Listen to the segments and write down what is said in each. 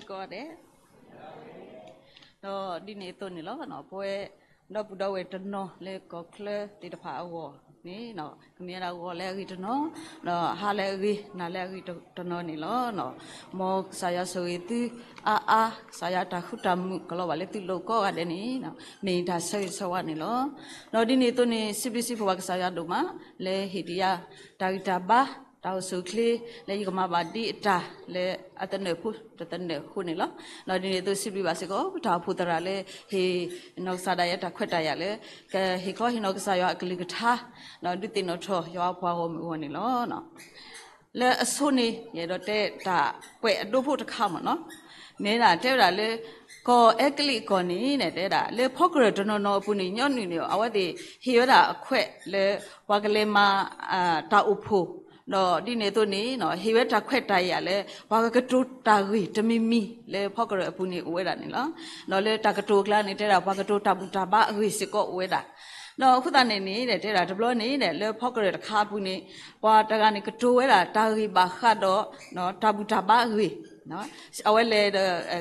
có đấy đó đi này tôi này nó bôi nó bù đầu ấy nó lấy có kle thì đã phá hồ ní nó cái miếng nào lấy cái nó hà lấy cái nà lấy cái nó này nó mau saya soi itu saya takut tamu kalau balik itu logo ada nih nó mình đã soi sawan này nó đi này tôi này sibisi buat saya doma le hidia dari tabah tao xử lý lấy cái mà bà đi trả lấy atene khu này nó đi từ Sibiri bác sĩ có tao phụ trợ lấy thì nó sao đây ta khuyết đại lấy cái thì có thì nó sao vậy cái lịch thà nó đi tin nó cho vào hôm này nó lấy số này vậy đó để ta quẹt đồ phụ trợ khăm nó nên là thế là lấy có cái lịch còn này để là lấy phốt rồi cho nó phụ này nhon này ở đây hiểu là quẹt lấy qua cái lấy mà tao phụ nó đi này tôi ní nó hiểu ra khỏe tay à lẽ qua cái trâu ta gửi cho mimi lẽ phao cái phụ nữ uế đã này nó lẽ ta cái trâu là này thế là qua cái trâu ta ba gửi sẽ có uế đã nó khu ta này ní để thế là chụp lo ní để lẽ phao cái khá phụ nữ qua ta cái trâu uế là ta gửi ba khá đó nó ta ba gửi nó ở đây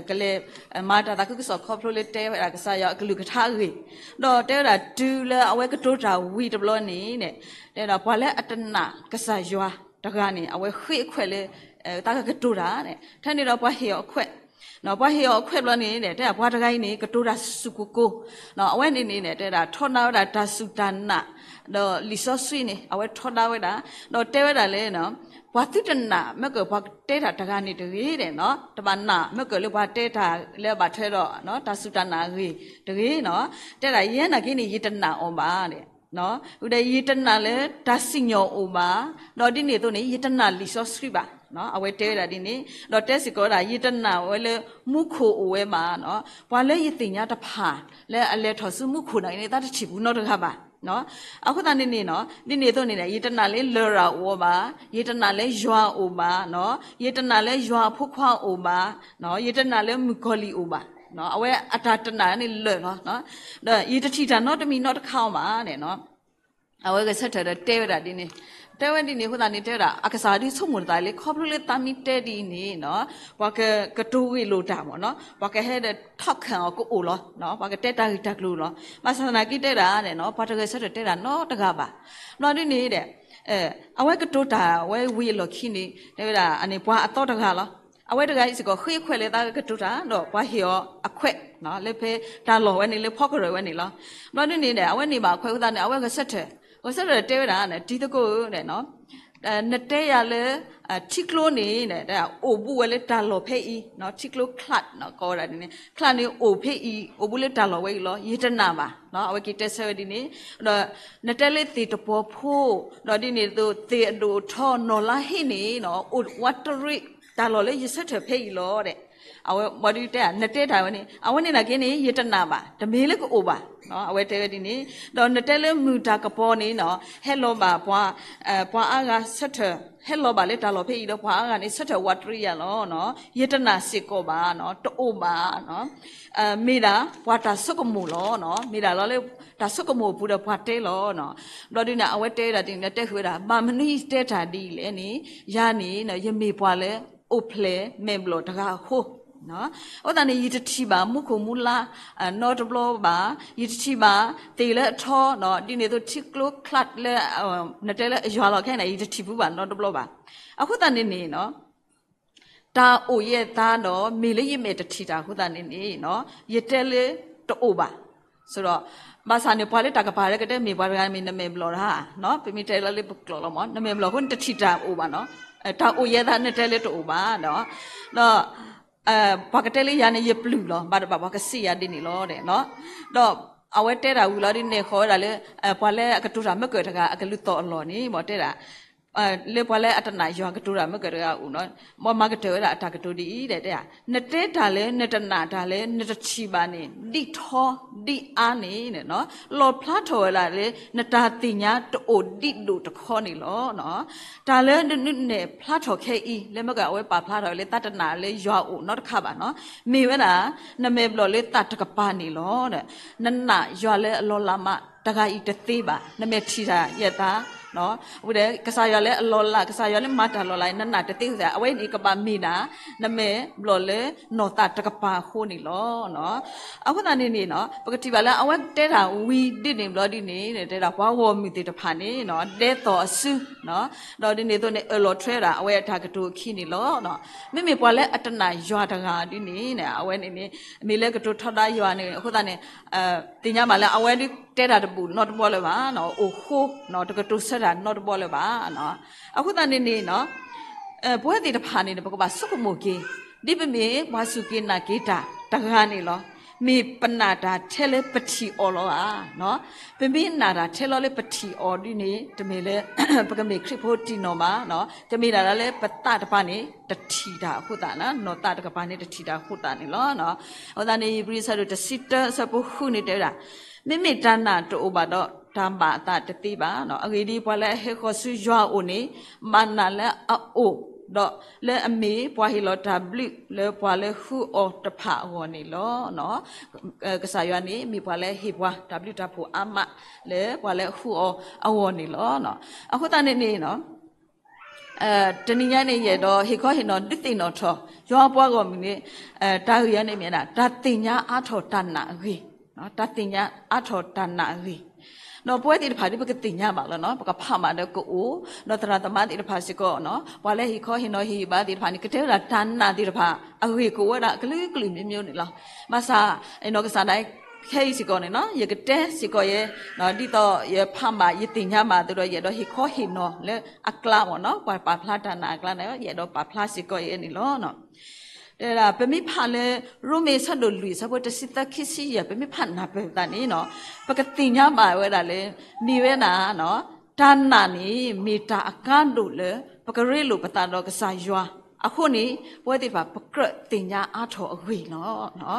cái lẽ mà ta cứ sọc khóc rồi thế là cái sao cái lục cái thà gửi đó thế là trừ là ở cái trâu ta gửi chụp lo ní này để là qua lẽ anh na cái sao jo ta cái này ở khỏe lẽ ta cái trâu ra này thế này là qua hiểu khỏe nó qua hiểu khỏe lo ní này thế là qua cái này cái trâu ra sukuku nó ở đây này thế là thôn nào là ta sutana đó lý do suy này ở thôn nào đó nó thế là lẽ nó qua thứ chân nà mấy cái qua tê thà ta cái này được đấy nó ta bán nà mấy cái qua tê thà lấy bát thế đó nó ta sụt nà gì được nó thế là yên là cái này gì chân nà ôm bà này nó ở đây gì chân nà lấy ta sinh nhọ ôm bà nó đi này tôi này gì chân nà lý do suy bà nó ở đây tê là đi này nó tê sĩ có là gì chân nà ở đây mũ khô ở mà nó qua lấy gì tiền nhà ta phá lấy thọ sư mũ khô này ta chỉ muốn nó được hả bà nó ở cái này nó đi này tôi này yết na lấy lơ ra ô ba yết na lấy joa ô ba nó yết na lấy joa phúc hoa ô ba nó yết na lấy mukoli ô ba nó ở đây ata na này lơ nó đó yết chỉ ra nó mình nó khao mà này nó ở đây cái sách là tê ra đi này tê đi này cái này tê ra à cái sao đi sống một đại lấy khóc lấy tam mi tê đi này nó và cái trâu cái lô đạm nó và cái hết thóc hàng cái ủ nó và cái tê ta cái lô nó mà sao này cái tê ra này nó bắt cái sách tê ra nó ta gặp nó đi này đấy ở đây cái trâu ta ở đây vi lo khi này đây là anh ấy qua tao ta gặp ở đây cái gì có khơi khơi lấy ta cái trâu ta nó qua hiểu à khơi nó lấy pe ta lo anh ấy lấy phóc rồi anh ấy nó đi này đấy ở đây này mà khơi ta này ở đây cái sách có rất là tê ra này chỉ có này nó nết tê ya le chiklo này này đã obu le ta lo pei nó chiklo clat nó có ra này clat này obu le ta lo vậy lo yết na mà nó ở cái tê sơ đi này nó nết tê le tì tập phu nó đi này tu tì đồ thọ nó là hi này nó watery ta lo le yết sơ pei lo đấy ở body tê nết tê thà này ở này là cái này yết na mà tầm hết le có oba nó ở đây đi này đó nết tê le mu ta cái po này nó hello bà qua aga sơ hello bà lấy ta lo pei đó qua aga này sơ watery à nó yết na xí cô bà nó to oba nó mira qua ta sơ có mù lo nó mira lo le ta sơ có mù bù đó qua tê lo nó đó đi nào ở đây là đi nết tê huế đó bà mình đi tê thà đi le này ya này nó yếm mi qua le ople memblo ta ga ho nó ở đây này yết chi bà mục khổ mula nó tập lo bà yết chi bà tê lệ thọ nó đi này tôi chiếc lô clat lệ nè tê lệ gió lo cái này yết chi bù bà nó tập lo bà ở khu ta này nó ta oye ta nó mi lệ yếm yết chi ta khu ta này nó yết tê lệ to oba so đó bà sao này phải ta cái phải cái đấy mi phải cái mi nè mi lo ra nó bị mi tê lệ bực lo mà nè mi lo hơn yết chi ta oba nó ta oye ta nè tê lệ to oba đó nó bà cái tê lệ này yếp lù lo bà cái xì à đi nè lo đấy nó đó ở đây tê ra u lo đi nè khỏi là le bà le cái tu ra mới cười thằng cái lụt to lo ní mà tê ra le bà le ở trên này cái tu ra mới cười thằng u nó mà cái tê ra ta cái tu đi đấy đấy à nè tê ta le nè trên nà ta le nè chi bà nè đi thọ đi ăn nè nó lo plát thôi là le nè ta tì nhá to đi đủ to khó nè lo nó ta le nè plát thôi cái y le mới cái ở bà plát thôi le ta trên nà le gió u nó khá bà nó mi vậy là nè mẹ lo le ta cái bà nè lo nè nè nà gió le lo làm mà ta cái ít tê bà nè mẹ chi ra vậy ta no udah kesayale lola kesayale mata lola nana teti sa awai ni kapa mina name lole nota takapa ho ni lo no aku tani ni no pakati bala awai tera wi di ni lo di ni tera kwa wo mi ti ta pha ni no de to asu no no di ni to ne lo thre da awai ta ka to khi ni lo no me pwa le atana ywa ta ga di ni ne awai ni ni me le ka to thada ywa ni aku tani ti nya ma le awai di tera da bu not bo le ba no o ho no ta ka to sa da not bo le ba no aku tani ni no bwe ti ta pha ni ne ba ko ba su ko mo ke di pe me wa su ke na ke ta ta ga ni loมีปนาดาเทเลปฏิออลอ่ะเนาะเป็นมีนาดาเทเลปฏิออดีนี่จะมีเลยปกติคริปโพติโนมาเนาะจะมีอะไรเลยปตาตปานี่ตัดทีดาขุดานะเนาะตาตปานี่ตัดทีดาขุดานี่ล้อเนาะเอาตอนนี้บริษัทจะสิทธิ์สับหุนี่เด้อละไม่มีจานาตัวอุบาดตามบาตาตติบาเนาะอะไรดีพอแล้วเฮก็สุจาอุนี่มันนั่นแหละโอดอกเลอเมพอฮิโลดับลิเลพอเลฮูออตพะวอนี่ลอเนาะกษายานี่มีพอเลฮิบวาดับลิดับผู้อามาเลพอเลฮูออวอนี่ลอเนาะအခုတနေ့นี่เนาะတနည်းညနေရတော့ဟိခောဟိနော်တိတိနော်ထောရောပွားကောမီနေတာရရနေမြင်တာဒါတင်ညာအထောတဏရီနော်ဒါတင်ညာအထောတဏရီno puede ir para porque tiña malo no porque pama de ko no trata más ir para si ko no wale hi ko hi no hi ba dir pani kete la tan na dir pa agui ko wa kli kli mi mi ni la masa no ka sa dai khai si ko ne no ye kete si ko ye no di to ye pama ye tiña ma do ye do hi ko hi no le akla mo no pa phla ta na akla ne ye do pa phla si ko ye ni lo noแต่ละเป็นมิพันเลยรู้ไม่สะดุดหรือสะบดสิตาคิดสิอย่าเป็นมิพันนะเป็นตานี้เนาะปกติเนี่ยบ่ายเวลาเลยมีเวลาเนาะด้านนั้นนี่มีตาอาการดูเลยปกติเรื่องปตาเราก็สายยัวอะคนนี้ว่าที่แบบปกติเนี่ยอาทออวีเนา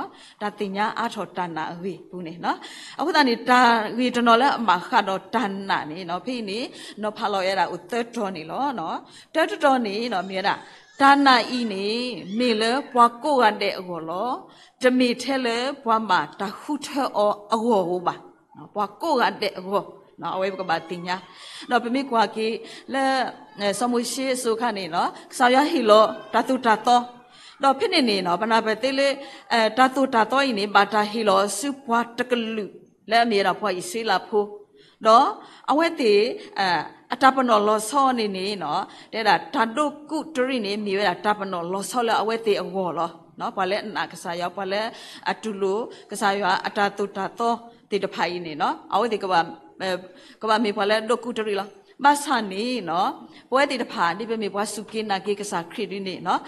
ะตาติเนี่ยอาทอด้านนั้นอวีปุ่นนี่เนาะอะคนนี้ตาวีจนแล้วมาขัดด้านนั้นนี่เนาะพี่นี่เนาะพาเราเอราอุตเตอร์ตอนนี่เนาะเตอร์ตอนนี้เนาะมีอะไรตาหน้าอีนี่มีเลยพวกกูกันเด็กหัวล้อจะมีเทเลยพวกมาตาหุ่นเธอหัวบ้าพวกกูกันเด็กหัวเนาะเอาไว้กับบ้านติงยาเนาะเป็นมีกว่ากี่แล้วสมุทรเชสุขันนี่เนาะสายฮิโลตาตุตาโตเนาะพี่นี่เนาะปนาเปติเลยตาตุตาโตอีนี่บาตาฮิโลสุปวาตะกลุแล้วมีเราพออิสิลาพูเนาะเอาไว้ตีอัตราปนลอซ้อนี่เนาะแต่ละทัดดูกุตรีนี่มีเวลาอัตราปนลอซ้อแล้วเอาไว้ตีอวอลเนาะพอแล้วนักษายาพอแล้วอัตุลูกษายาอัตราตุตาโตติดภัยนี่เนาะเอาไว้ตีก็ว่ามีพอแล้วดูกุตรีละมาสานี่เนาะพอติดภัยนี่เป็นมีพอสุกินากิกษาคริดินี่เนาะ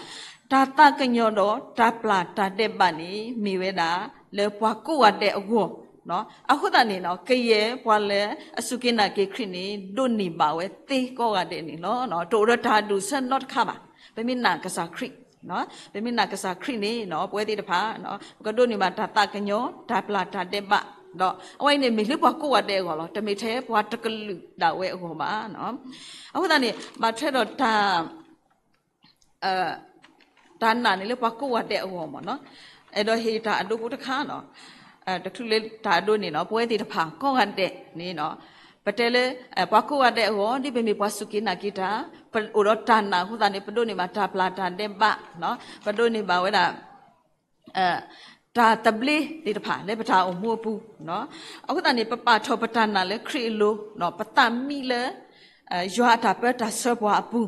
ตาตากันยอดตาปลาตาเดบานี่มีเวลาแล้วพอกูว่าเดอวอเนาะအခုတနေနော်ကရဲပွာလဲအစုကိနာကေခရနေဒုန်နီပါဝဲတေကောကတဲ့နေနော်တိုရတာဒုဆန်နော့ခါပါဘယ်မနာကစားခရနော်ဘယ်မနာကစားခရနေနော်ပွဲသေးတဖာနော်ကဒုန်နီပါတာတကညောဒါပလာတာတဲ့ပတော့အဝိုင်းနေမီလပွားကိုဝတဲ့ကောလောတမေသေးပွားတကလူဒါဝဲအကောပါနော်အခုတနေမထဲတော့တာတာနာနေလပွားကိုဝတဲ့အကောမနော်အဲ့တော့ဟေတာအဒုကုတခါနော်တထုလေးဒါတို့နေနော်ပွဲသေးတဖာကောကန်တဲ့နေနော်ပတဲလေဘွားကိုရတဲ့ဟောဒီပေမီဘွားစုကိနာကိတာဥရောတနာခုသာနေပဒုနေမှာတာပလာတာတဲ့ပါနော်ပဒုနေပါဝဲတာဒါတပလီဒီတဖာလေပထာအမှုပူနော်အခုသာနေပပထောပတနာလေခရီလိုနော်ပတမီလေရွာတာပတာဆောဘွားပူ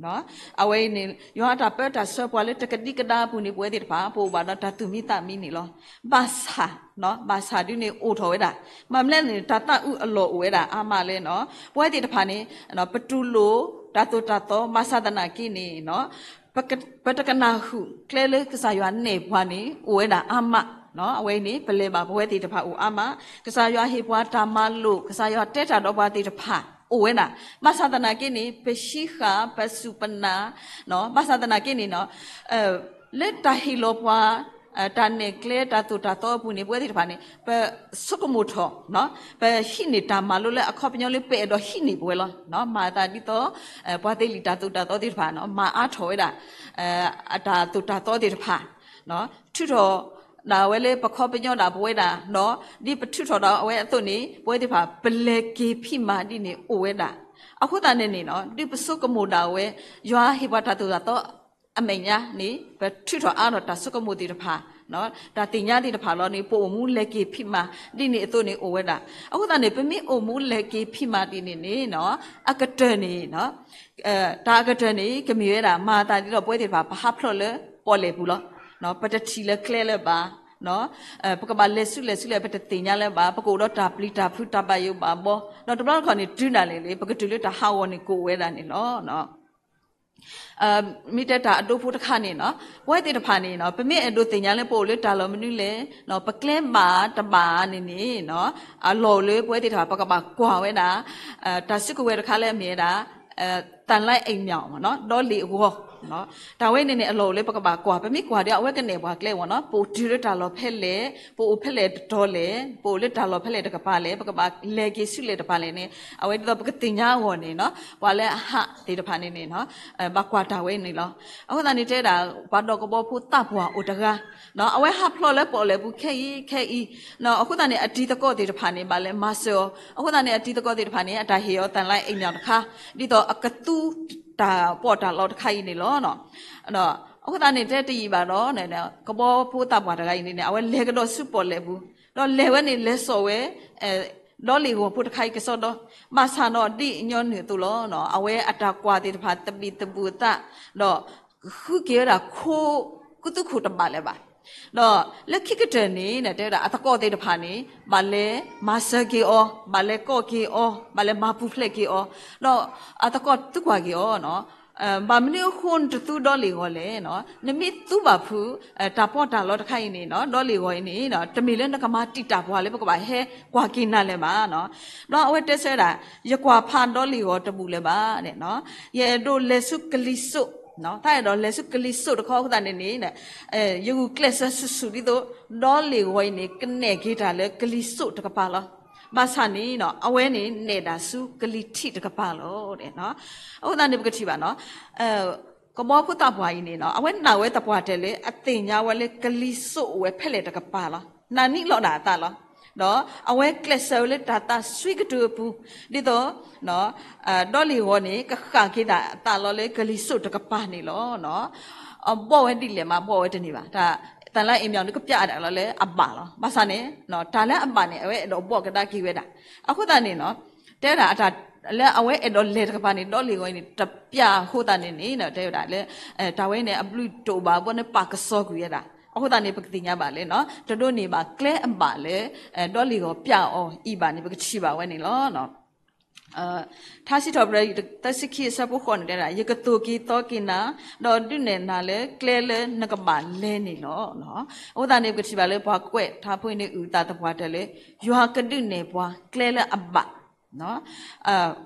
နော်အဝဲနေယောတာပတာဆောပွားလေတကတိကဒါပူနေပွဲတိတဖာပို့ပါတော့တတူမိတမီနေလောဘာသာနော်ဘာသာဒီနေအိုထော်ဝဲတာမမလဲနေတတဥအလောဝဲတာအာမလဲနော်ပွဲတိတဖာနေနော်ပတူလိုတတုတတောမသဒနာကိနေနော်ပတကနာဟုကလဲလေကစားရွာနေဘွားနေဝဲတာအာမနော်အဝဲနေပလဲပါပွဲတိတဖာဦးအာမကစားရွာဟေဘွားတာမလို့ကစားရွာတဲတာတော့ဘွားတိတဖာโอ้น่ะมาศาสนากินี่เปชิขะปสุปนาเนาะมาศาสนากินี่เนาะเลตาฮิโลปวาตาเนกเลตาตุตาโตปุนี่ป่วยที่ผ่านนี่เปสุกมุทอเนาะเปหินิตามาลุเลอขอปญอเลเปดอหินิป่วยละเนาะมาตาดิโตปวาเตลิตาตุตาโตที่ผ่านเนาะมาอาถอยดาตาตุตาโตที่ผ่านเนาะทุโตนาเวเลประคอบเป็นยอดาบวยดาเนาะดิปทุทอดาเอาไว้ตัวนี้บวยที่ผ่าเปเลกีพี่มาดินี่โอเวดา အခုတန်းနေနော်ဒီပစုကမူတာဝဲရွာဟိဘတာတူတော့အမေညာနိဘထွတ်တော့အားတော့တဆုကမူတီတဖာနော်ဒါတင်ညာတီတဖာလောနေပို့မှုလက်ကေဖိမာဒီနေအသွနေအိုဝဲတာအခုတန်းနေပမိအိုမှုလက်ကေဖိမာဒီနေနော်အကတနေနော်ဒါအကတနေကမြဲတာမာတာဒီတော့ပွဲတီတဖာဘာဖလော်လေပေါ်လေဘူးလောနော်ပတတီလေကလဲလေပါနော်ပကဘာလက်စုလေပတတင်ညာလဲပါပကိုတော့တာပလီတာဖုတာပါယုပါဘောနော်တဘလောက်ခေါ်နေဒူနာလေပကတူလေတာဟာဝနေကိုဝဲတာနေနော်မိတတာအတူဖို့တခါနေနော်ဝဲတေတဖာနေနော်ပမေအတူတင်ညာလဲပို့လေတာလောမနုလေနော်ပကလဲမာတပါနေနော်အလော်လေပွဲတေတဖာပကဘာကွာဝဲတာတာစစ်ကိုဝဲတခါလဲမြဲတာတန်လိုက်အိမ်မြောင်နော်တော့လေဝေါနော်ဒါဝဲနေအလော်လေပကဘာကွာပမေကွာတဲ့အဝဲကနေဘွာကလဲဝနော်ပိုဒီရတာလောဖက်လေပိုဖက်လေတော်လေပိုလေတာလောဖက်လေတကပါလေပကဘာလေကေဆုလေတပါလေနေအဝဲတော့ပကတင်ညာဝေါ်နေနော်ဘွာလဲဟာတေတဖာနေနော်ဘကွာတာဝဲနေလောအခုတန်နေတဲ့တာဘာတော့ကဘောဖူတပ်ဘွာအိုတကားနော်အဝဲဟာဖလော်လဲပေါ်လေဘူးခဲဤနော်အခုတန်နေအတီတကောတေတဖာနေပါလဲမဆောအခုတန်နေအတီတကောတေတဖာနေအတာဟေယောတန်လိုက်အိမ်မြောင်တခါဒီတော့အကတူတာပေါ်တာလောက်တခိုင်နေလောနော်အခုတန်းနေတဲ့တည်ပါတော့နဲ့ကဘောဖိုးတပ်ပွားတခိုင်နေအဝဲလေကတော့စုပေါ်လေဘူးတော့လေဝဲနေလဲစော်ဝဲတော့လေကိုဖိုးတခိုင်ကစောတော့မဆာတော့တိညောနေသူလောနော်အဝဲအတာကွာတေတဖာတပီတပူတတော့ခုကေရာခိုးကုတုခုတပါလဲပါတော့လက်ခိကတဲ့နေတဲ့တာအတကောတေတဖာနေမလဲမဆာကေအောမလဲကောကေအောမလဲမပူဖလက်ကေအောတော့အတကောတုကွာကေအောနော်ဘာမနီခွန်တူတော်လီကိုလေနော်နမီသူ့ဘာဖူတာပေါ်တာလောတခိုင်နေနော်ဒေါ်လီကိုနေနော်တမီလဲနကမတိတာဘွာလေပကပါဟဲကွာကိနာလဲပါနော်အဝဲတက်ဆဲတာရကွာဖန်ဒေါ်လီကိုတပူလဲပါတဲ့နော်ရဲ့တို့လက်စုကလီစုနော်တာရတော့လက်စုကလီစုတခေါက်တာနေနဲ့ယခုကလဆဆူဒီတော့ဒေါ်လီကိုနေကနေဂီတာလဲကလီစုတကပါလားမဆာနေနော်အဝဲနေနေတာစုကလီထိတကပါလို့တဲ့နော်အခုတန်နေပကတိပါနော်ကမောဖုတဘွားကြီးနေနော်အဝဲနာဝဲတဘွားတယ်လေအတင်ညာဝဲလေကလီစုဝဲဖက်လေတကပါလားနာနိလောတာတာလားနော်အဝဲကလဆဲလေတာတာဆွေကတူပူဒီတော့နော်ဒေါ်လီဝနေကခါခိတာတာလောလေကလီစုတကပါနေလောနော်ဘောဝဲတိလေမှာဘောဝဲတနေပါဒါတန်လိုက်အိမ်မြောင်ကပြရတယ်လောလေအပါလောမဆာနေနော်ဒါလည်းအပါနေအဝဲတော့ဘောကတာကိဝဲတာအခုတန်နေနော်တဲတာအတာလဲအဝဲတော့လေတကပါနေတော့လေကိုနေတပြဟိုတန်နေနော်တဲတာလဲဒါဝဲနေအပလူတိုဘာဘောနေပါကစောကူရတာအခုတန်နေပကတိညာပါလေနော်တို့နေပါကလဲအပါလေတော့လေကိုပြအောင်ဤပါနေပကချိပါဝဲနေလောနော်他是头不来，但是其实不可能的啦。一个多几多几呐，那对呢那嘞，来嘞那个蛮嘞呢咯，喏。我当年个是把嘞把贵，他不呢有大的话的嘞，有下个对呢把来嘞阿爸，喏。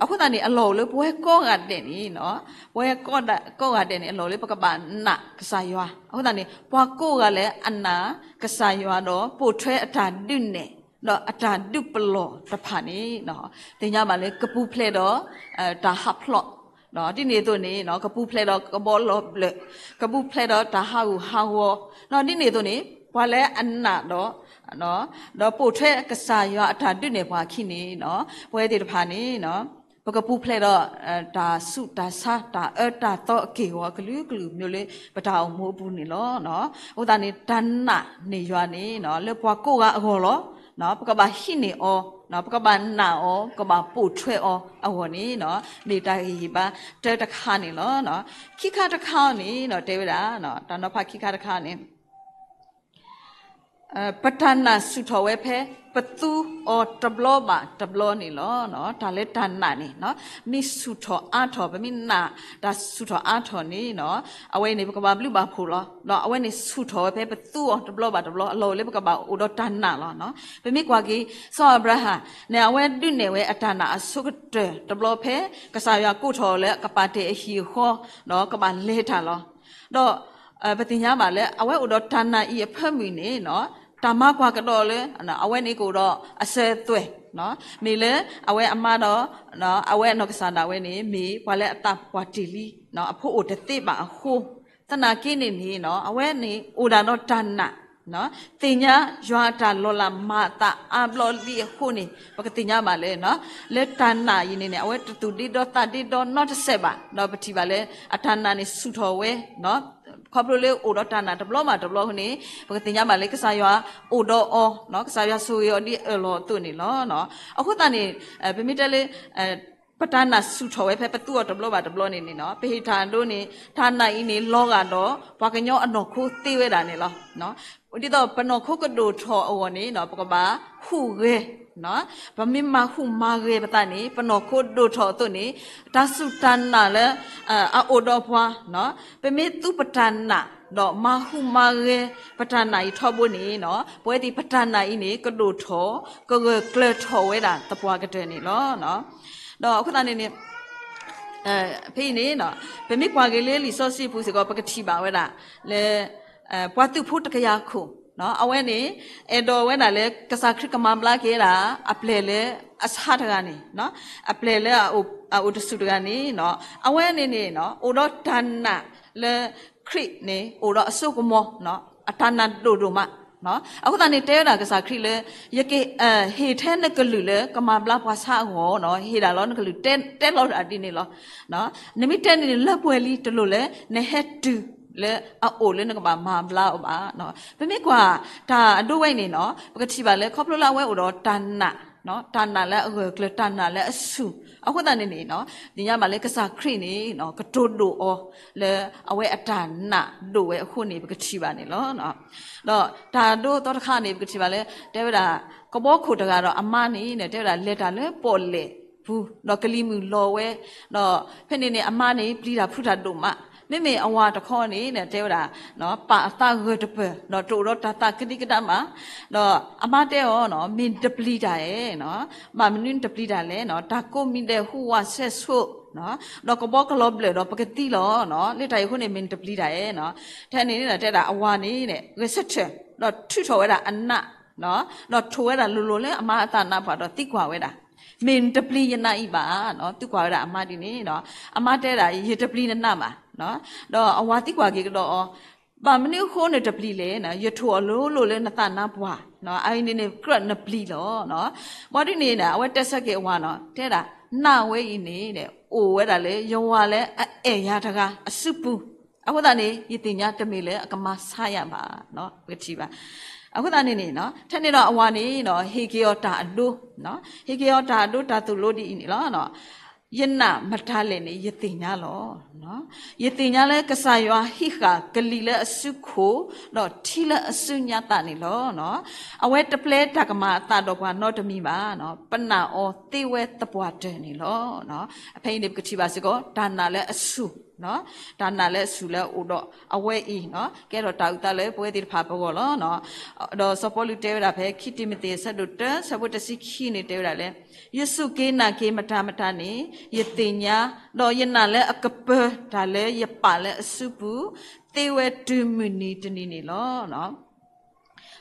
我当年阿老嘞不会讲阿的呢，喏，不会讲阿的呢，老嘞不个把那个啥药，我当年把讲阿嘞安那个啥药咯，不吹阿他对呢。နော်အတာဒုပလောတဖာနေနော်တင်ကြပါလေကပူဖလက်တော့ဒါဟဖလော့နော်ဒီနေတော့နေနော်ကပူဖလက်တော့ကဘောလောလေကပူဖလက်တော့ဒါဟာဝနော်ဒီနေတော့နေဘာလဲအနာတော့နော်ပို့ထဲကစားရအတာဒုနေဘွာခိနေနော်ပွဲတေတဖာနေနော်ပကပူဖလက်တော့ဒါစုဒါစာဒါတာတော့ကေဝကလူမျိုးလေးပတောင်မိုးဘူးနေလောနော်ဟိုတာနေဒန်းနာနေရွာနေနော်လေဘွာကိုကအခေါ်လောနော်ပကဘာဟိနေအောနော်ပကဘာနာအောကဘာပို့ထွဲအောအဝနေနော်နေတာဟိပါတဲတခါနေလောနော်ခိခါတခါနေနော်တဲဝဒါနော်တနဖခိခါတခါနေပတ္ထနာစုထောဝဲဖဲပတူအောတဘလောပါတဘလောနေလောနော်ဒါလဲတဏနာနေနော်မိစုထောအာထောဗမိနာဒါစုထောအာထောနေနော်အဝဲနေပကဘာဘလူပါဖူလောနော်အဝဲနေစုထောဖဲပတူအောတဘလောပါတဘလောအလောလဲပကဘာဥဒတဏနာလောနော်ဗမိကွာကြီးစောအဗရဟာနေအဝဲဒုနေဝဲအတနာအစုကတဲ့တဘလောဖဲကစားရကုထောလဲကပါတေအဟီခောနော်ကဘာလဲထာလောတော့ပတိညာပါလဲအဝဲဥဒတဏနာဤအဖက်မီနေနော်တမကွာကတော့လေအဝဲနေကိုတော့အစဲသွဲနော်မိလေအဝဲအမတော့နော်အဝဲနောက်ကစားတာဝဲနေမိဘာလဲအတပွားတီလီနော်အဖို့အိုတတိပါအခိုးတနာကိနေနေနော်အဝဲနေအိုဒါတော့တဏ နော်တင်ညာရွာတာလောလာမာတာအဘလော်လီခုန်ပကတင်ညာပါလေနော်လက်တန်နာယင်းနေအဝဲတူဒီတော့တာဒီတော့ not ဆက်ပါနော်ပတိပါလေအထနာနေစုထော်ဝဲနော်ခေါပလိုလေအိုတော့တနာတဘလောမှာတဘလောခုနေပကတင်ညာပါလေကစားရွာအိုတော့အောနော်ကစားရွာဆူရောဒီလောတူနေလောနော်အခုတန်နေဗမီတလေပတနာစုထော်ဝဲဖဲပတူတော့တဘလောပါတဘလောနေနေနော်ပေထာတို့နေဌာနအင်းနေလောကတော့ဘွာကညောအနော်ခိုးသေးဝဲတာနေလောနော်ဒီတော့ပနောခုကဒိုထော်အောနေနော်ပကပါခုရဲနော်ဗမီမခုမာရဲပတနေပနောခုဒိုထော်တုနေဒါစုတန်နာလေအိုတော့ဘွာနော်ပမေသူပတနာတော့မဟုမာရဲပတနာဤထော်ဖို့နေနော်ပွဲဒီပတနာဤနေကဒိုထော်ကကလထော်ဝဲတာတပွားကတဲ့နေလောနော်တော့အခုတန်နေဖေးနေနော်ဗမီကွာကလေးလီစောစီဖူစကောပကတိပါဝဲတာလေပွားတူဖို့တကရခုနော်အဝဲနေအဲ့တော့ဝဲတာလေကစားခရကမမလာကေတာအပလေလေအစားတကနေနော်အပလေလေအိုတစုတကနေနော်အဝဲနေနေနော်အိုတော့တန်နာလေခရနေအိုတော့အစုကမောနော်အတနာဒိုဒိုမနော်အခုတန်နေတဲတာကစားခရလေယကေဟေထဲနကလူလေကမမလာပွားစားငောနော်ဟေတာလောနကလူတဲလောအတိနေလောနော်နမိတဲနေလက်ပွဲလီတလို့လေနေဟက်တူလေအိုလေနကဘာမာဘလာဘာနော်ပြမေကွာဒါအတို့ဝိုင်းနေနော်ပကတိပါလေခေါပလိုလာဝဲအိုတော့တန်နာနော်တန်နာလဲကလတန်နာလဲအစုအခုတန်နေနေနော်ဒီညမှာလဲကစားခရနေနော်ကတိုဒိုအောလဲအဝဲအတန်နာဒိုဝဲအခုနေပကတိပါနေလောနော်တော့ဒါတို့တော့တစ်ခါနေပကတိပါလဲတဲဝဒါကဘောခုတကတော့အမနေနဲ့တဲဝဒါလက်တာလဲပေါ်လေဘူးတော့ကလီမူလော်ဝဲတော့ဖက်နေနေအမနေပြီးတာဖုတာတို့မမေအဝါတခေါနေနဲ့တဲတာနော်ပါအသာရတပနော်တို့တော့တကတိကတမှာတော့အမတဲရောနော်မင်တပလီတာရဲ့နော်မမနင်းတပလီတာလဲနော်ဒါကိုမင်တဲ့ဟူဝါဆက်ဆုနော်တော့ကဘောကလောဘလေတော့ပကတိလောနော်လက်တိုင်ခုနေမင်တပလီတာရဲ့နော်ထဲနေနေတာတဲတာအဝါနေနဲ့ရစက်ချတော့ထွထော်ဝဲတာအနနော်တော့ထိုးဝဲတာလူလိုလဲအမအသာနာပါတော့တိကွာဝဲတာမင်တပလီယနာဤပါနော်သူကွာဝဲတာအမဒီနေနော်အမတဲတာရေတပလီနနာမှာနော်တော့အဝါတိကွာကေတော့ပါမနုခိုးနေတပလီလေနော်ရထော်လို့လို့လေနတနာဘွားနော်အိုင်းနေနေကရနပလီလောနော်မော်ဒီနေနာအဝဲတက်ဆက်ကေအဝါနော်တဲတာနာဝဲဤနေတဲ့အိုဝဲတာလေယောဝါလေအဲရတကားအစုပူအခုတနေယတိညာတမေလေအကမဆာရပါနော်ဝေချီပါအခုတနေနေနော်ထက်နေတော့အဝါနေနော်ဟေကေယောတာအလို့နော်ဟေကေယောတာအလို့တာသူလို့ဒီနေလောနော်ယနမထားလေနေယတိညာလောနော်ယတိညာလဲကဆာရွာဟိခာဂလီလဲအစုခိုတော့ထီလဲအစုညာတာနေလောနော်အဝဲတပလဲတကမာတာတော့ဘွာနော့တမီပါနော်ပနာအောတေဝဲတပွားတဲ့နေလောနော်အဖိနေကတိပါစကောဒါနာလဲအစုနော်ဒါနာလဲဆူလဲအိုတော့အဝဲဤနော်ကဲတော့တာဥတလဲပွဲတိဖာဘောလောနော်တော့စပေါ်လူတဲရဖဲခိတိမတေဆတ်တို့တဆဘတ်တစီခိနေတဲရလဲယေစုကေနာကေမတာမတာနေယတိညာတော့ယနာလဲအကပဒါလဲယပါလဲအစုပူတေဝဲတူမူနီတနီနေလောနော်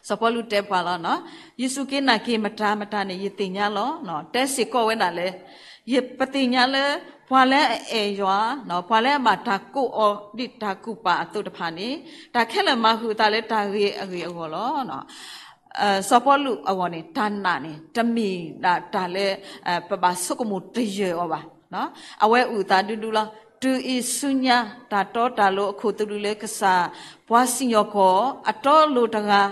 စပေါ်လူတဲပါလောနော်ယေစုကေနာကေမတာမတာနေယတိညာလောနော်တဲစီကောဝဲနာလဲယပတိညာလဲဘွာလဲအေရွာနော်ဘွာလဲမှာဒါကိုအောဒီဒါကုပါအတုတဖာနေဒါခက်လမဟုတာလဲဒါရေအရေအောလောနော်စပေါ်လူအဝနေတန်နာနေတမီဒါလဲပပဆုကမှုတရေောပါနော်အဝဲဥတာဒူဒူလားတူအဆုညာဒါတော့ဒါလို့အခုတူလဲကစားဘွာစင်ယောခောအတော်လူတကာ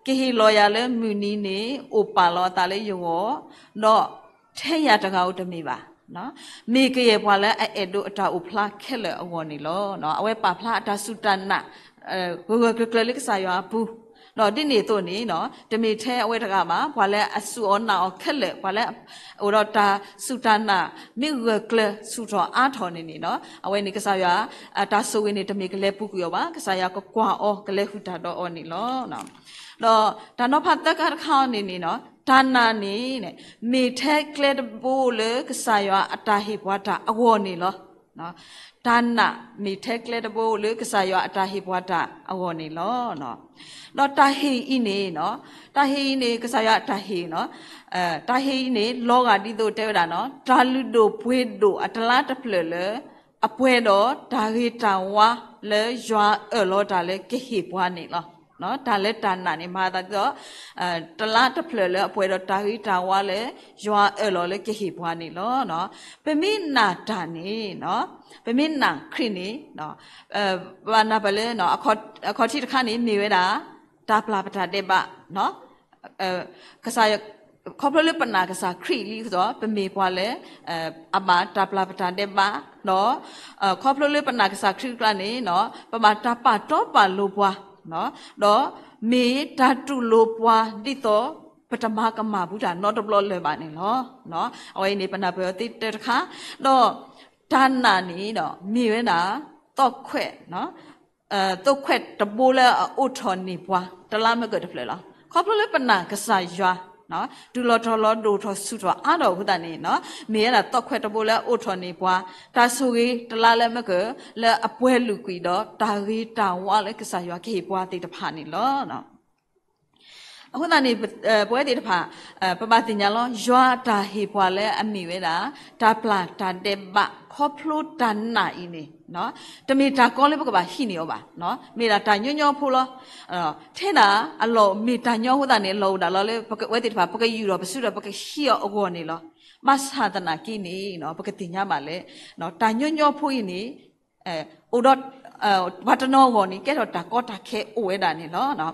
ကေဟီလော်ယာလဲမြူနီနေအိုပါလောတာလဲယောတော့ထဲရတကာဥတမီပါနော်မိကရဲ့ဘွာလဲအဲ့တို့အတာဥဖလားခက်လဲအဝနေလောနော်အဝဲပါဖလားအတာစုတနာဂဂကလလိကစားရွာဘူးနော်ဒီနေတော့နေနော်တမေထဲအဝဲတကမှာဘွာလဲအဆူအောနာခက်လဲဘွာလဲဟိုတော့တာစုတနာမိဂကလစုတော့အားထော်နေနေနော်အဝဲနေကစားရွာအတာဆူဝင်နေတမေကလဲပုကူရောပါကစားရွာကကွာအောကလဲဟူတာတော့အောနေလောနော်တော့ဒါတော့ဖတ်တကခေါနေနေနော်ဒါနာနေနဲ့မေထဲကလက်ဘိုးလေကစားရွာအတာဟိဘွားတာအဝေါ်နေလောနော်ဒါနာမေထဲကလက်ဘိုးလေကစားရွာအတာဟိဘွားတာအဝေါ်နေလောနော်တော့တာဟိဤနေနော်တာဟိနေကစားရွာတာဟိနော်တာဟိနေလောကတိတို့တဲတာနော်ဒါလူတို့ဘွေးတို့အတလားတဖလလေအပွဲတော့ဒါဟိတံဝါလေရွာလောတာလေကေဟိဘွားနေလော နော်ဒါလည်းတာနာနေမှာတော့တလားတစ်ဖလဲလဲအပွဲတော့တာဟီတာဝါလဲရွာအဲ့လော်လဲကိဟိဘွားနေလောနော်ပမိနာတာနေနော်ပမိနာခရနေနော်ဘာနာပလဲနော်အခေါ်တိတစ်ခါနေမြေဝဲတာတာပလာပတာတဲ့ပါနော်ကစားခေါပလပနာကစားခရီလီဆိုပမေပွားလဲအမတာပလာပတာတဲ့ပါနော်ခေါပလပနာကစားခရီကနေနော်ပမာတာပါတော့ပါလို့ပွားနော်တော့မေဓာတုလိုပွားဒီတော့ပထမကမှာဘူးတာနော်တဘလလဲပါနေနော်နော်အဝိနေပနာပြောတိတခါတော့ဒါနာနေတော့မြေဝဲတာတော့ခွဲ့နော်တော့ခွဲ့တဘိုးလဲအုတ်ထော်နေပွားတလားမကတဖလဲလားခေါပလပနာကစားရွာနော်ဒူလော်တော်လော်ဒူထော်ဆူတော်အားတော်ဟုတ်တယ်နော်မေရတာတော့ခွဲ့တဘိုးလဲအုတ်ထော်နေပွားဒါဆိုကြီးတလားလဲမကလဲအပွဲလူကွီတော့ဒါကြီးတာဝါလဲကစားရွာခေပွားတိတဖာနေလောနော်အခုတည်းပွဲတိတဖာပပတင်ညာလောရွာတာဟေပွားလဲအမိဝဲတာဒါပလာဒါတဲ့ဘခေါပလိုတန်နာအင်းနေနော်တမီတာကောလေးဘကပါဟိနေရောပါနော်မေတာတာညွညောဖိုးလောထဲတာအလောမေတာညောဟုတ်တာနေလောတာလောလေဘကဝဲတိတဖာဘကယူတော့ပစုတော့ဘကဟိရောအကောနေလောမဆာတနာကိနေနော်ဘကတင်ညာပါလေနော်တာညွညောဖိုးရင်နေအိုတော့ဘာတနောကောနေကဲတော့တာကောတာခဲအိုဝဲတာနေနော်နော်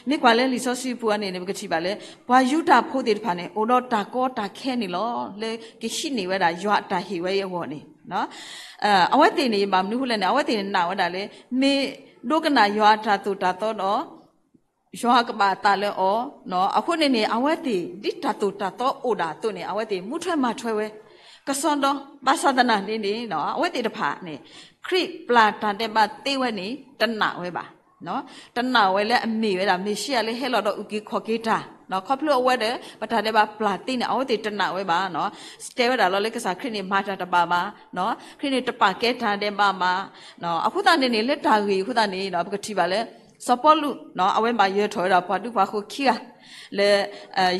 မိကွာလဲလီဆောစီပူအနေနဲ့ဘကတိပါလေဘွာယူတာဖိုးတိတဖာနေအိုတော့တာကောတာခဲနေလောလေကိရှိနေဝဲတာရွာတာဟိဝဲရောနေနော်အဝတ်တင်နေမှာမနုဟုလည်းနဲ့အဝတ်တင်နေနာဝတာလေမေဒုကနာရွာတာတူတာတော့ရွာကပါတာလဲဩနော်အခုနေအဝတ်တင်ဒီတာတူတာတော့အိုတာသူနေအဝတ်တင်မှုထွက်မှာထွဲဝဲကစွန်တော့ဘာသာဒနာနေနော်အဝတ်တင်တဖာနေခရစ်ပလာတန်တဲ့ပါတေဝဲနေတနာဝဲပါနော်တနာဝဲလဲအမိဝဲတာမေရှိရလဲဟဲလော်တော့ဥကိခေါ်ကေတာနော်ခေါပလို့အဝဲတဲ့ပတာတဲ့ပါပလာတိနေအဝဲတေတနာဝဲပါနော်စတဲဝဲတာလော်လဲကစားခရစ်နေမာတာတပါပါနော်ခရစ်နေတပါကဲထားတဲ့ပါမှာနော်အခုတနေနေလက်တာကြီးအခုတနေနော်ဘကတိပါလဲစပေါ်လူနော်အဝဲမှာရွထော်တာပါတူပါခုခီယာလေ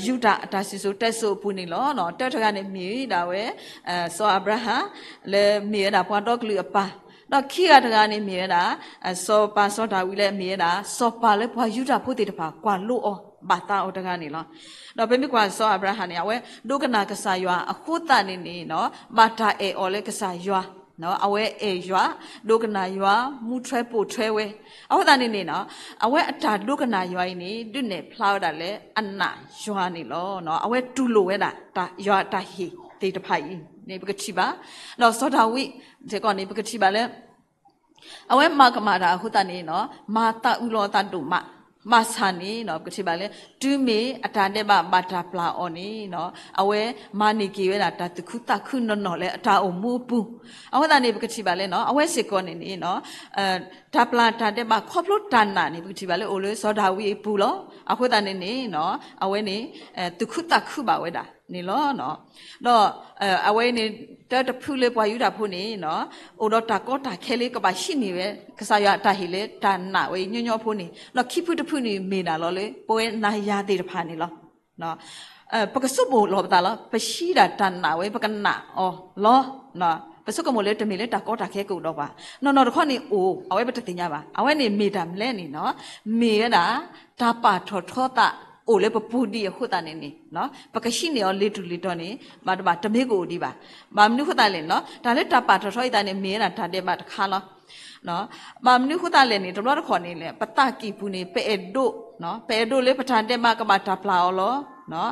ယူဒာအတာစီဆိုတက်ဆိုပူနေလောနော်တက်ထကနေမြေတာဝဲဆောအာဗြဟံလေမြေတာပွားတော့ကလူအပါတော့ခိရတကနေမြေတာစောပါစောဒါဝီလဲမြေတာစောပါလဲဘွာယူတာဖို့တေတပါကွာလို့ဩဘာတာဩတကနေလောတော့ဘယ်မြကွာစောအာဗြဟံနေဝဲဒုကနာကစားရွာအခုတနေနေနော်ဘာတာအေဩလဲကစားရွာနော်အဝဲအေရွာဒုကနာရွာမူထွဲပို့ထွဲဝဲအခုတနေနေနော်အဝဲအတာဒုကနာရွာနေဒုနေဖလောက်တာလဲအနာရွာနေလောနော်အဝဲတူလို့ဝဲတာရွာတာဟီတေတဖိုင်နေပကတိပါနော်စောဒါဝိဒီကောနေပကတိပါလဲအဝဲမကမာတာဟုတ်တနေနော်မာတာဥလောတတုမဆာနေနော်ကတိပါလေဒူမေအတာတဲ့ပါမာတာပလာအော်နေနော်အဝဲမာနီကီဝဲတာတခုတခုနော်လေအတာအမူပူအဝဲတနေကတိပါလေနော်အဝဲစစ်ကောနေနေနော်ဒါပလာတာတဲ့ပါခေါပလို့တန်နာနေကတိပါလေအိုလေစောဒါဝီပူလောအခုတနေနေနော်အဝဲနေတခုတခုပါဝဲတာနေလောနော်တော့အဝဲနေတဖူလေပွားယူတာဖို့နေနော်အိုတော့တာကောတာခဲလေးကပါရှိနေပဲကစားရတာဟီလေတာနာဝေညညောဖို့နေနော်ခိဖုတဖုနေမေတာလောလေပွဲနာရသေးတဖာနေလောနော်ပကစုဘောလောတာလောပရှိတာတာနာဝေပကနာဩလောနော်ပစုကမိုလေတမေလေတာကောတာခဲကုတော့ပါနော်တခေါနေအိုအဝဲပတတင်ကြပါအဝဲနေမေတာမလဲနေနော်မေရတာဒါပါထောတာအိုလေပပူဒီဟုတ်တာနေနော်ပကရှိနေရောလေတူလေတော့နေမတပါတမေကိုဒီပါမမနုဟုတ်တာလေနော်ဒါလေတပါထောတာနေမေရတာဒါတဲ့ပါတခါလောနော်မမနုဟုတ်တာလေနေတဘလခေါ်နေလေပတကီပူနေပဲဒိုနော်ပဲဒိုလေပဋ္ဌာန်တဲ့မကမတာပလာလောနော်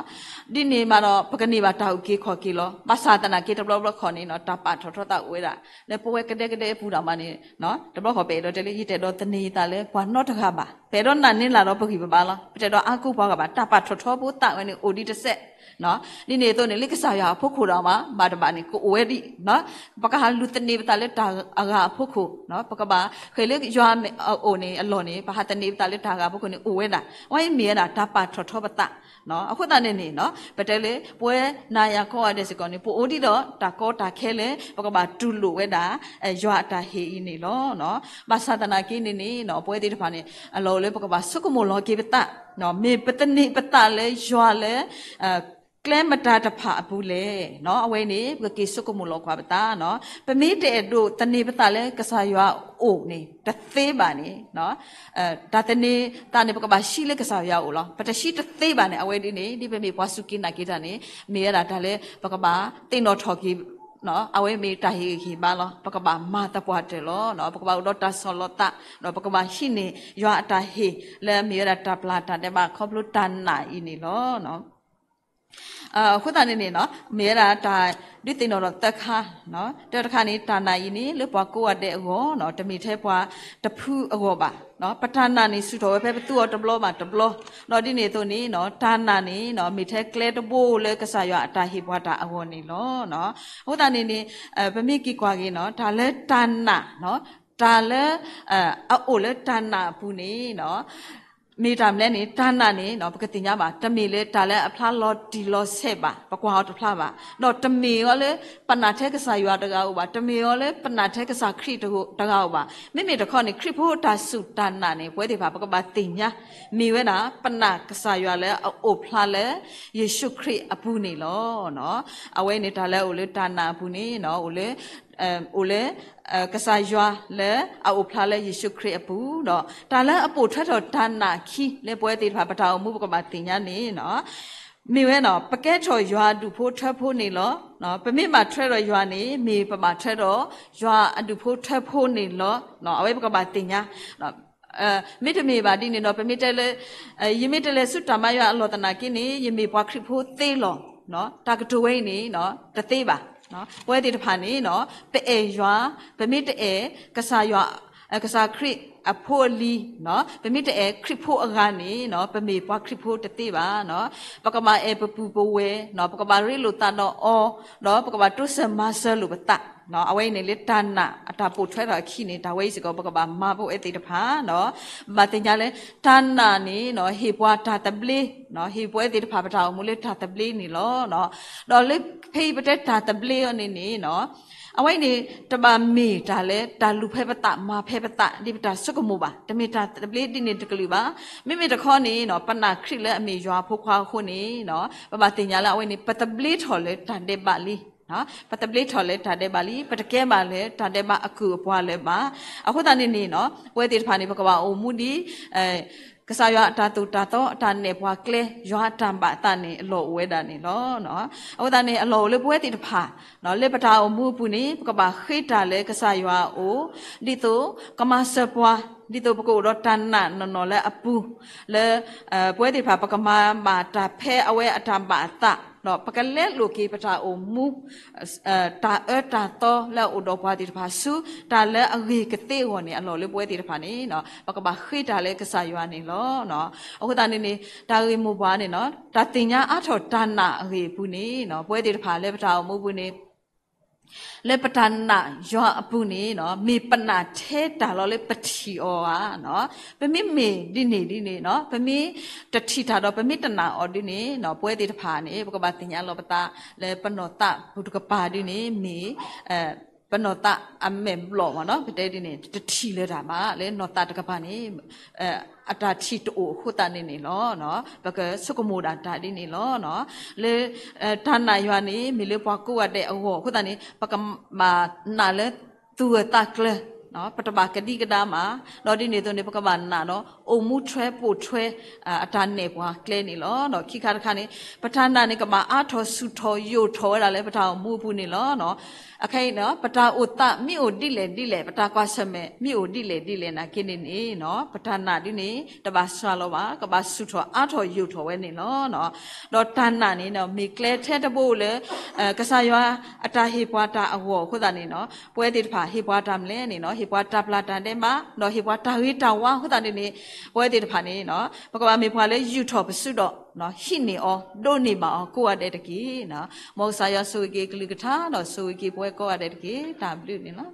ဒီနေမှာတော့ပကနေပါတာဥကေခေါ်ကေလောပသဒနာကေတဘလခေါ်နေနော်တပါထောတာဝဲတာလေပွဲကတဲ့ပူတာမနေနော်တဘလခေါ်ပဲတော့တလေဟိတဲ့တော့တနေတာလေကွာနော့တခါပါပဲတော့နာနေလာတော့ပကိပပါလားပြတဲ့တော့အကုဘောကပါတပါထောဖို့တာဝဲနေအိုဒီတဆက်နော်ဒီနေတော့နေလိကစားရဖို့ခိုတော့မှာမာတပါနေကိုဝဲဒီနော်ပကဟာလူတနေတာလေတာအကဖို့ခိုနော်ပကပါခေလေရွာအိုနေအလော်နေပဟာတနေတာလေတာကဖို့ခိုနေအိုဝဲတာဝိုင်းမြေတာတပါထောပတနော်အခုတနေနေနော်ပတဲလေပွဲနာရခေါ်ရတဲ့စကောနေပိုအိုဒီတော့တာကောတာခဲလေပကပါတူလူဝဲတာရွာတာဟေးနေလောနော်မသဒနာကိနေနေနော်ပွဲသေးတဖာနေအလော်လေပကပါစုကမိုလောကေပတနော်မေပတနေပတလေရွာလေ แกล้มาตาตะผาปูเล่เนาะเอาไว้นี้เพื่อกิสุกมุลกว่าตาเนาะเป็นมีเดดูตันนี้ปตาเล่กษายว่าโอ้นี่ตัดเตบานี่เนาะตาตันนี้ตาเนี่ยปกบาชีเล่กษายาโอ้หรอปัตชีตัดเตบานี่เอาไว้ดีนี่ที่เป็นมีวาสุกินากิตานี่มีอะไรตาเล่ปกบาตินอทอกีเนาะเอาไว้มีตาฮีบาลปกบามาตะปวดเจลเนาะปกบาอุดตาสลตะเนาะปกบาชินี่ยาตาฮีและมีอะไรตาปลาตาเดบาคอบลุตันนาอินี่เนาะခုတန်နေနော်မေရာတာဒီတင်တော့တက်ခါနော်တက်ခါနေတာနာယီနေလေပွားကိုရတဲ့အကောနော်တမီထဲပွားတဖူးအကောပါနော်ပဋ္ဌာနာနေစုတော်ပဲသူ့တော့တဘလောမှာတဘလောနော်ဒီနေတော့နေနော်ဒါနာနေနော်မိထဲကလဲတဘိုးလေကစားရအတာဟိပွားတာအကောနေလောနော်ခုတန်နေဗမိကိကွာကြီးနော်ဒါလဲဒါနာနော်ဒါလဲအိုလဲဒါနာဘူးနေနော်มีตามแล้วนี่ท่านน่ะนี่เนาะปกติเนี่ยบ่ตะมีเลยตาแล้วอพลาลอดีลอเซบ่ปะกวาเอาตะพลาบ่เนาะตะมีก็เลยปนาเทกษาอยู่ตะกาบ่ตะมีก็เลยปนาเทกษาคริตะกาบ่มิตะข้อนี่คริพุตาสุตานานี่ป่วยที่บ่ปกบาติญะมีเว้นะปนากษาอยู่แล้วโอพลาแล้วเยซูคริสต์อภูนี่ลอเนาะเอาไว้นี่ตาแล้วโอเลยตานาอภูนี่เนาะโอเลยโอเลยกษายว่าและเอาพระและเยซูคริสต์ปูเนาะแต่แล้วอปุถัดทานนาคีและป่วยติดพระปฐาวมุปกบาติญานี่เนาะมีเว้เนาะปะแก่ชอยว่าดูโพทับโพนี่เนาะเป็นมีมาเทรอยว่านี่มีประมาเทรอยว่าดูโพทับโพนี่เนาะเอาไว้ปกบาติญาเนาะมิตรมีบาดีนี่เนาะเป็นมิตรเลยยิมิตรเลยสุดธรรมะยาอลตนากินี่ยิมีปวาคริโพเตลเนาะตากระตัวนี่เนาะตะเตบะเนาะป่วยติดพานี่เนาะเปเอยัวเป็นมิตรกษายว่ากษาคริอโพลีเนาะเป็นมิตรคริโพอากานี่เนาะเป็นมีปวาคริโพตะเตบะเนาะปกมาปปูปเวเนาะปกมาริลุตาเนาะเนาะปกมาตุสมาสลุปตะเนาะเอาไว้ในลิตานะอัตาปุถุระขี้นี่ดาไว้สิก็ปกบามาปุเอติตะพาเนาะมาติญาเลตานานี่เนาะฮิปวาตาตะบลีเนาะฮิปวเอติตะพาปะทาวมุเลตาตะบลีนี่ลอเนาะดอเลเพปะเตตาตะบลีนี่เนาะเอาไว้นี่ตะบามีตาเลตาลุเพปะตะมาเพปะตะดิปตาสุกมุบะตะมีตาตะบลีดินี่ตะกลีบะมิตะข้อนี้เนาะปนาคริและอเมยัวพวกควาคนนี้เนาะปะบาติญาละเอาไว้นี่ปะตะบลีถอเลตาเดบาลีနော်ပတပလေးထော်လဲတာတဲ့ပါလီပတကဲပါလဲတာတဲ့ပါအခုအပွားလဲပါအခုတန်နေနော်ပွဲတိတဖာနေပကပါအိုမူဒီကစားရတာတူတာတော့အတာနေဘွားကလဲရွာတံပါအတာနေအလောဝဲတာနေနော်အခုတန်နေအလောလဲပွဲတိတဖာနော်လေပတာအမှုပူနေပကပါခိတာလဲကစားရအိုဒီတော့ကမဆပွားဒီတော့ပကိုတော့တန်နာနော်လဲအပူလဲပွဲတိဖာပကမာတာဖဲအဝဲအတံပါအတာเนาะปะกะเล็ดโลกีปะทาโอมูตาตาโตแล้วอุดอปาติตะพาสุตาและอรีกะเตวนี่อลอเลป่วยติตะพานี่เนาะปะกะบะခိตาเลกะสายว่านี่ลอเนาะအခုตานี่ตารีมูบานี่เนาะตาติญญาอะถอตานาอรีปุนี่เนาะป่วยติตะพาเลปะทาโอมูปุนี่เลปทานนะยออปุนี่เนาะมีปนาเทตาลอเลปฏิออ่ะเนาะเป็นมีดินี่เนาะเป็นมีตติตาดอเป็นมีตนาออดินี่เนาะป่วยติตะพานี่ปกบาติญญาลอปตาเลปโนตะปุตุกปาดินี่มีปนอตะอเมมบลอมาเนาะประเดี๋ยวนี้ตติเลดามาเลนอตะตะกปานี่อัตติโตขุตานี่เนาะปะกะสุกโมดาตาดินี่เนาะเลทานนายว่านี่มีเลปวากูอะเดอโหขุตานี่ปะกะมานาเลตูตะกะเนาะปะตบากะดิกะดามาเนาะดินี่ตัวนี่ปะกะบานาเนาะโอมูทรปูทรอะตาเนปวาเคลนี่เนาะခိခါတခါนี่ปะทานนานี่กะมาอาทอสุทอโยทอดาเลปะทามูปูนี่เนาะအခိုင်နော်ပတာဥတမိအိုတိလေပတာကွာစမဲမိအိုတိလေနာကိနေနေနော်ပထာနာဒီနေတပါဆွာလောပါကပါဆုထောအာထောယုထောဝဲနေနော်တော့တဏနာနေနော်မိကလဲထဲတဘို့လေကဆာယွာအတာဟေပွားတာအဝေါ်ခုတာနေနော်ပွဲတိတဖာဟေပွားတာမလဲနေနော်ဟေပွားတာပလာတာတဲ့မှာနော်ဟေပွားတာဝိတာဝါခုတာနေပွဲတိတဖာနေနော်ပကပါမေဖွာလဲယုထောပစုတော့နော်ဟိနေအောဒိုနေပါကိုရတဲ့တကြီးနော်မောဆာယဆုကေကလိကထာနော်ဆုကေပွဲကိုရတဲ့တကြီးတာဘလူနေနော်